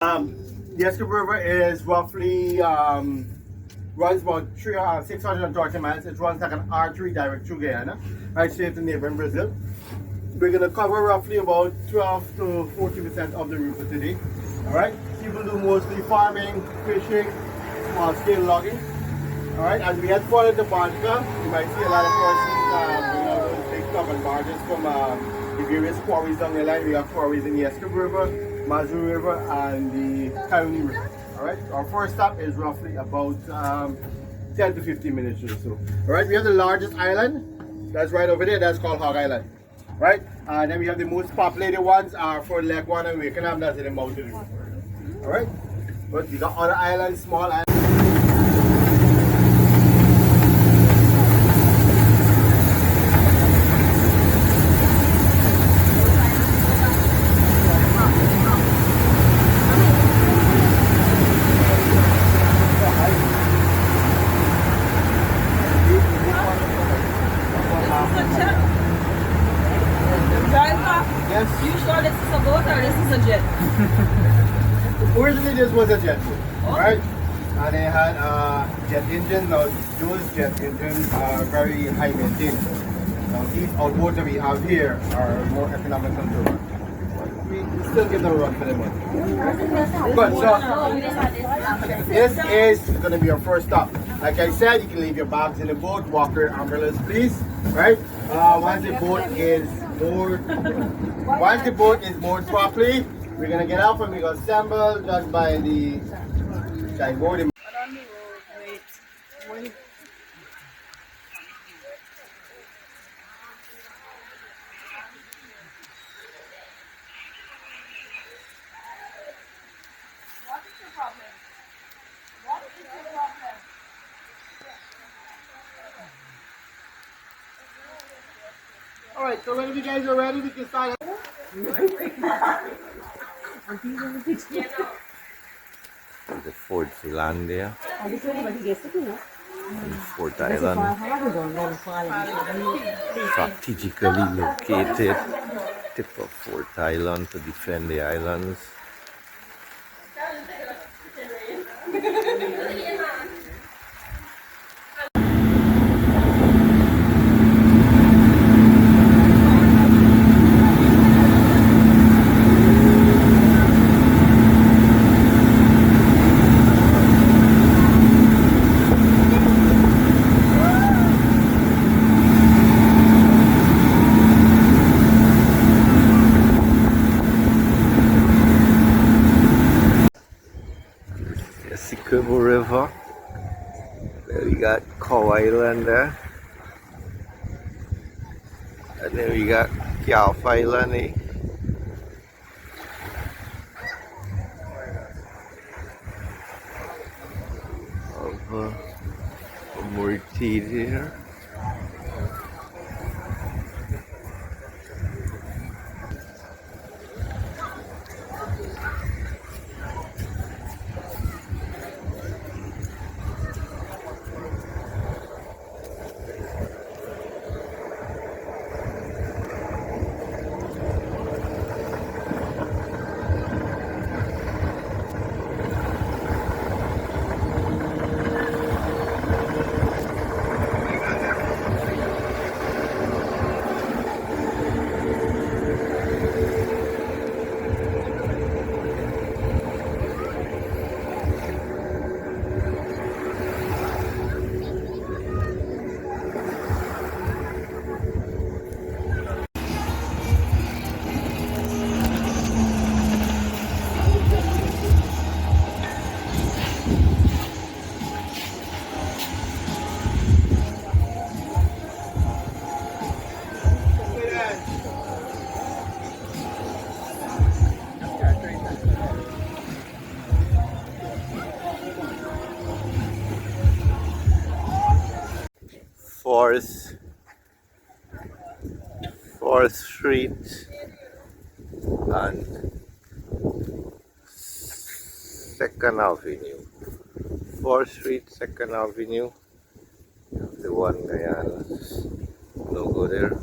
The Essequibo River is roughly runs about 630 miles. It runs like an artery direct through Guyana, right straight to neighboring Brazil. We're gonna cover roughly about 12 to 40% of the route for today. All right. People do mostly farming, fishing, small scale logging. All right. As we head forward to Barca, you might see a lot of persons, those big truck and barges from the various quarries down the line. We have quarries in the Essequibo River, Mazur River, and the County River. All right. Our first stop is roughly about 10 to 15 minutes or so. All right. We have the largest island. That's right over there. That's called Hog Island. Right. And then we have the most populated ones are for Lake One and Wakenham. That's in the mountain river. All right. But we got other islands, small islands. Yes. You sure this is a boat or this is a jet? Originally this was a jet boat, right? And they had jet engines. Now those jet engines are very high maintenance. Now these outboards that we have here are more economical to run. We still give them a run for their money. Good, so this is going to be our first stop. Like I said, you can leave your bags in the boat, walk your umbrellas please, right? Once the boat is moored properly, we're going to get up and we're going to assemble just by the side board. Alright, so when you guys are ready, we can start. The Fort Zealandia and Fort Island, strategically located tip of Fort Island to defend the islands. Essequibo River. There we got Cow Island there. And then we got Calf Island, eh? Of Morty here. Fourth Street and 2nd Avenue. 4th Street, 2nd Avenue. The One Guyana logo there.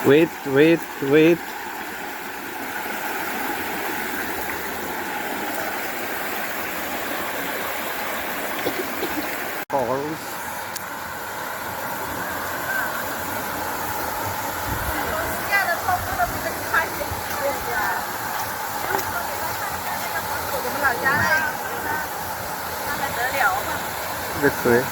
Wait, wait, wait. Corals. This way.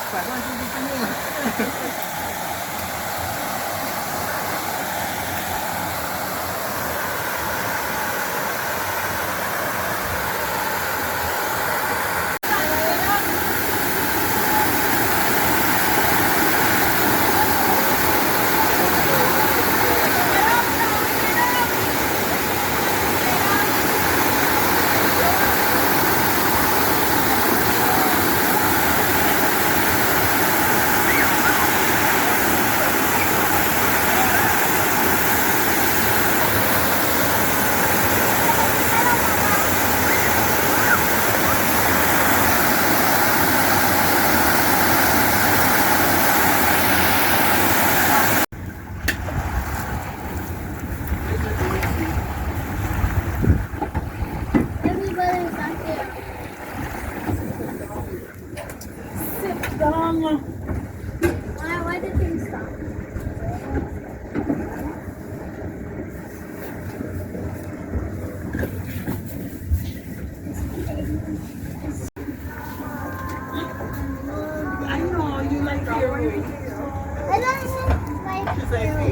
Everybody's not there. Sit down. Why did things stop? I know you like your room. I don't like it sounds like I said I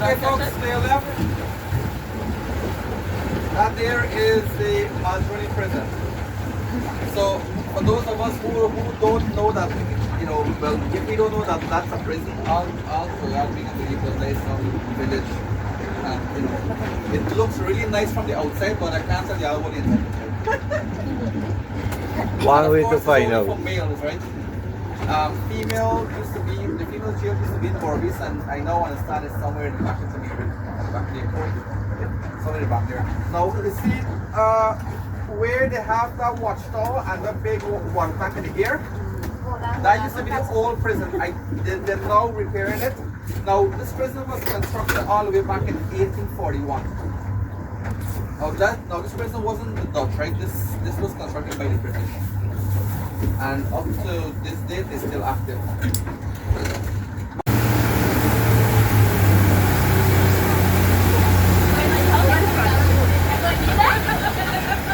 Okay, folks, stay left. That there is the Malvern prison. So, for those of us who don't know that, well, if we don't know that that's a prison, I'll bring it to you because there is some village. And, it looks really nice from the outside, but I can't tell you what it is. One way Of to course, find it's only out. for males, right? The female jail used to be in Borbis, and I now understand it's somewhere in the back of the back of the airport. Somewhere in the back there. Now, you see where they have that watchtower and the big water tank in the air? That used to be the old prison. They're now repairing it. Now, this prison was constructed all the way back in 1841. Now this prison wasn't the Dutch, right? This was constructed by the British. And up to this date, it's still active.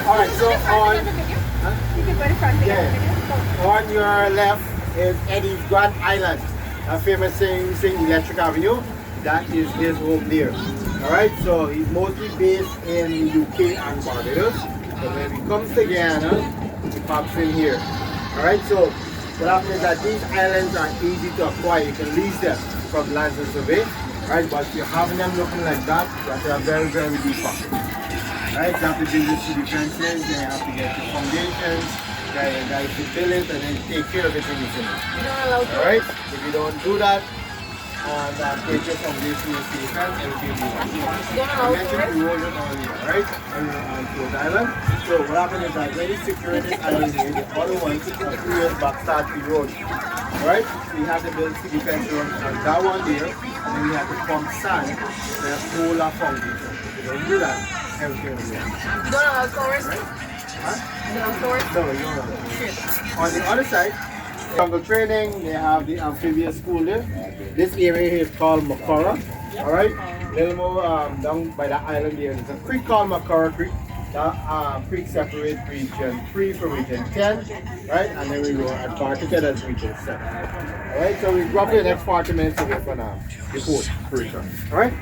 Alright, so on your left is Eddie's Grand Island, a famous saying Electric Avenue. That is his home there. Alright, so he's mostly based in the UK and Barbados. So when he comes to Guyana, he pops in here. Alright, so what happens is that these islands are easy to acquire. You can lease them from Lands and Survey. Right, but if you're having them looking like that, you have to have very, very deep pockets. Right, you have to do this to the fences, then you have to get the foundations, guys to fill it, and then take care of everything that's in it. Alright, if you don't do that, and take your foundation to the fence, everything will be I mentioned erosion earlier, right, on Port Island. So what happened is that when you secure this island here, the other ones, a few years back, start to erode. Alright? So you have the ability to fence around that one there, and then we have to pump sand to hold our foundation. If you don't do that, everything will be wrong. You don't have flowers? Right? Huh? You don't have flowers? No, you don't have. On the other side, jungle training, they have the amphibious school there. This area here is called Makara. Alright? Little more down by the island there. There's a creek called Makara Creek. That creek separates region 3 from region 10, right? And then we go Antarctica, that's region 7. Alright, so we roughly the next 40 minutes to go for now. Report, for return. Alright?